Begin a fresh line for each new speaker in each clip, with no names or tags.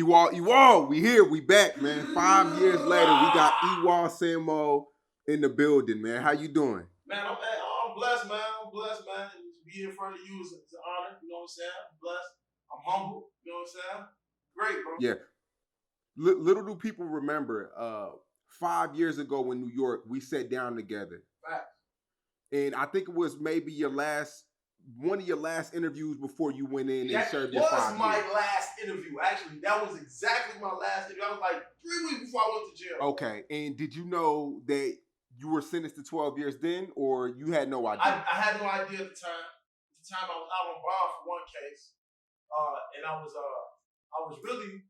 Ewol, we here, we back, man. 5 years later, we got Ewol Samo in the building, man. How you doing?
Man, I'm blessed, man. I'm blessed, man. To be in front of you is an honor. You know what I'm saying? I'm blessed. I'm humble. You know what I'm saying? Great, bro.
Yeah. Little do people remember, 5 years ago in New York, we sat down together.
Facts.
And I think it was maybe one of your last interviews before you went in and served your 5 years.
That was my last interview, actually. That was exactly my last interview. I was like 3 weeks before I went to jail.
Okay. And did you know that you were sentenced to 12 years then, or you had no idea?
I had no idea at the time. At the time, I was out on bond for one case. And I was really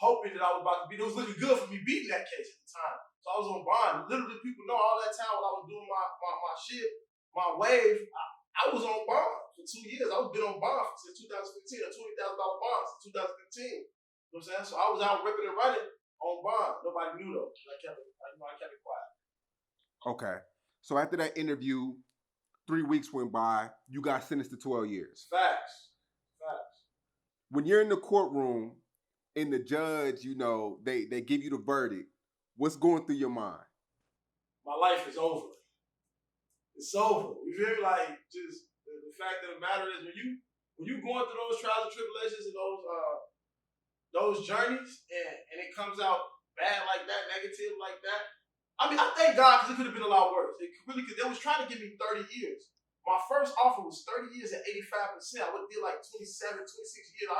hoping that I was about to beat. It was looking good for me beating that case at the time. So I was on bond. Literally, people know all that time when I was doing my shit, my wave, I was on bond for 2 years. I was been on bond since 2015, a $20,000 bond since 2015. You know what I'm saying? So I was out ripping and running on bond. Nobody knew though. I kept it quiet.
Okay. So after that interview, 3 weeks went by, you got sentenced to 12 years.
Facts.
When you're in the courtroom and the judge, they give you the verdict, what's going through your mind?
My life is over. It's over. You feel me? Like, just the fact of the matter is when you going through those trials and tribulations and those journeys and it comes out bad like that, negative like that. I mean, I thank God because it could have been a lot worse. They was trying to give me 30 years. My first offer was 30 years at 85%. I would have did like 27, 26 years.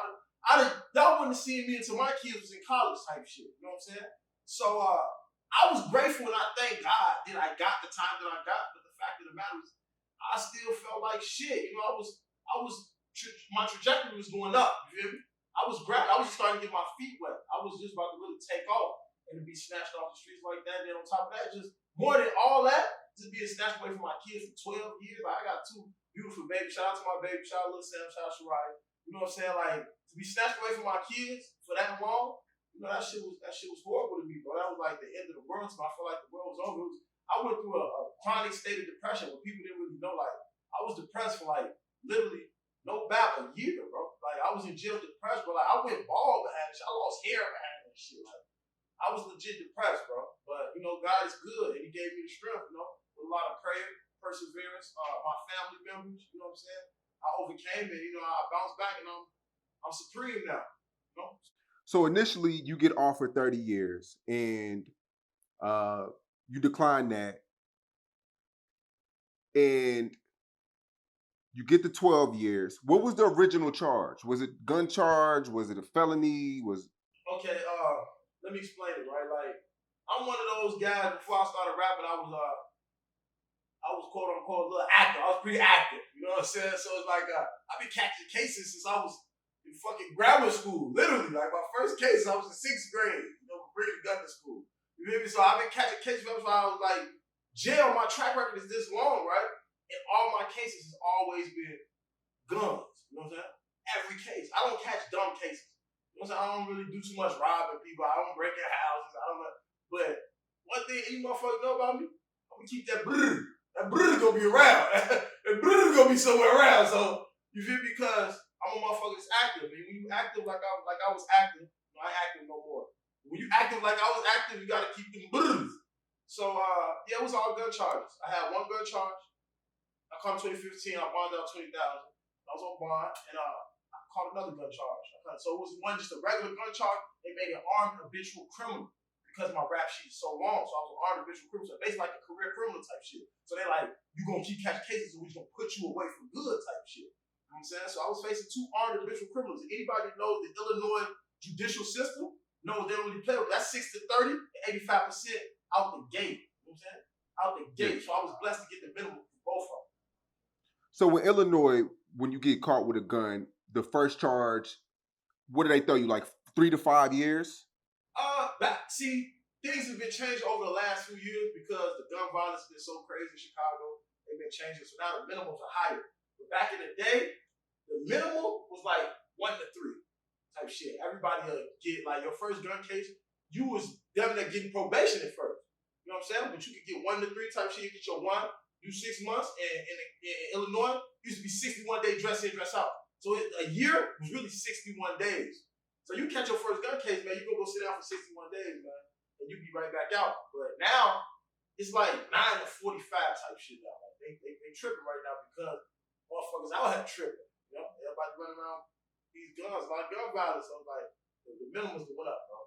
Y'all wouldn't have seen me until my kids was in college type shit. You know what I'm saying? So I was grateful and I thank God that I got the time that I got. But the fact of the matter is, I still felt like shit. You know, my trajectory was going up. You feel me? I was just starting to get my feet wet. I was just about to really take off and to be snatched off the streets like that. And then on top of that, just more than all that, just being snatched away from my kids for 12 years. Like, I got 2 beautiful babies. Shout out to my baby. Shout out to Lil Sam. Shout out to Shariah. You know what I'm saying? Like, to be snatched away from my kids for that long, you know, that shit was horrible to me, bro. That was like the end of the world to me. I felt like the world was over. I went through a chronic state of depression where people didn't really know. Like, I was depressed for like literally no about a year, bro. Like, I was in jail depressed, but like I went bald behind this shit. I lost hair behind this shit. Like, I was legit depressed, bro. But, you know, God is good and he gave me the strength, you know, with a lot of prayer, perseverance, my family members, you know what I'm saying? I overcame it, you know, I bounced back and I'm supreme now, you know?
So initially you get offered 30 years and you decline that and you get the 12 years. What was the original charge? Was it gun charge? Was it a felony?
Okay, let me explain it, right? Like, I'm one of those guys, before I started rapping, I was quote unquote a little active. I was pretty active, you know what I'm saying? So it's like, I've been catching cases since I was in fucking grammar school, literally. Like, my first case, I was in 6th grade, you know, bringing a gun to school. You feel me? So I've been catching cases ever since I was like, jail, my track record is this long, right? And all my cases has always been guns, you know what I'm saying? Every case. I don't catch dumb cases. You know what I'm saying? I don't really do too much robbing people. I don't break in houses. I don't know. But one thing you motherfuckers know about me, I'm gonna keep that brrr. That brrr gonna be around. That brrr gonna be somewhere around. So, you feel me? Because I'm a motherfucker that's active. And when you active like I was active, I ain't active no more. When you active like I was active, you gotta keep them brrrs. So, yeah, it was all gun charges. I had one gun charge. I caught 2015. I bonded out 20,000. I was on bond, and I caught another gun charge. So it was one just a regular gun charge. They made an armed habitual criminal because my rap sheet is so long. So I was an armed habitual criminal. So basically like a career criminal type shit. So they like, you gonna keep catching cases and we gonna put you away from good type shit. You know what I'm saying? So I was facing 2 armed habitual criminals. And anybody that knows the Illinois judicial system knows they don't really play with it. That's 60-30 and 85% out the gate. You know what I'm saying? Out the gate. So I was blessed to get the minimum for both of them.
So in Illinois, when you get caught with a gun, the first charge, what do they throw you, like 3 to 5 years?
See, things have been changed over the last few years because the gun violence has been so crazy in Chicago. They've been changing, so now the minimums are higher. But back in the day, the minimum was like 1 to 3 type shit. Everybody get like your first gun case, you was definitely getting probation at first. You know what I'm saying? But you could get 1 to 3 type shit. You get your 1, do 6 months, and in Illinois, it used to be 61 day dress in, dress out. So a year was really 61 days. So you catch your first gun case, man, you gonna go sit down for 61 days, man, and you be right back out. But now it's like 9 to 45 type shit now. Like they tripping right now because motherfuckers out here tripping. You know, everybody running around these guns, a lot of gun violence. So like the minimums went up, bro.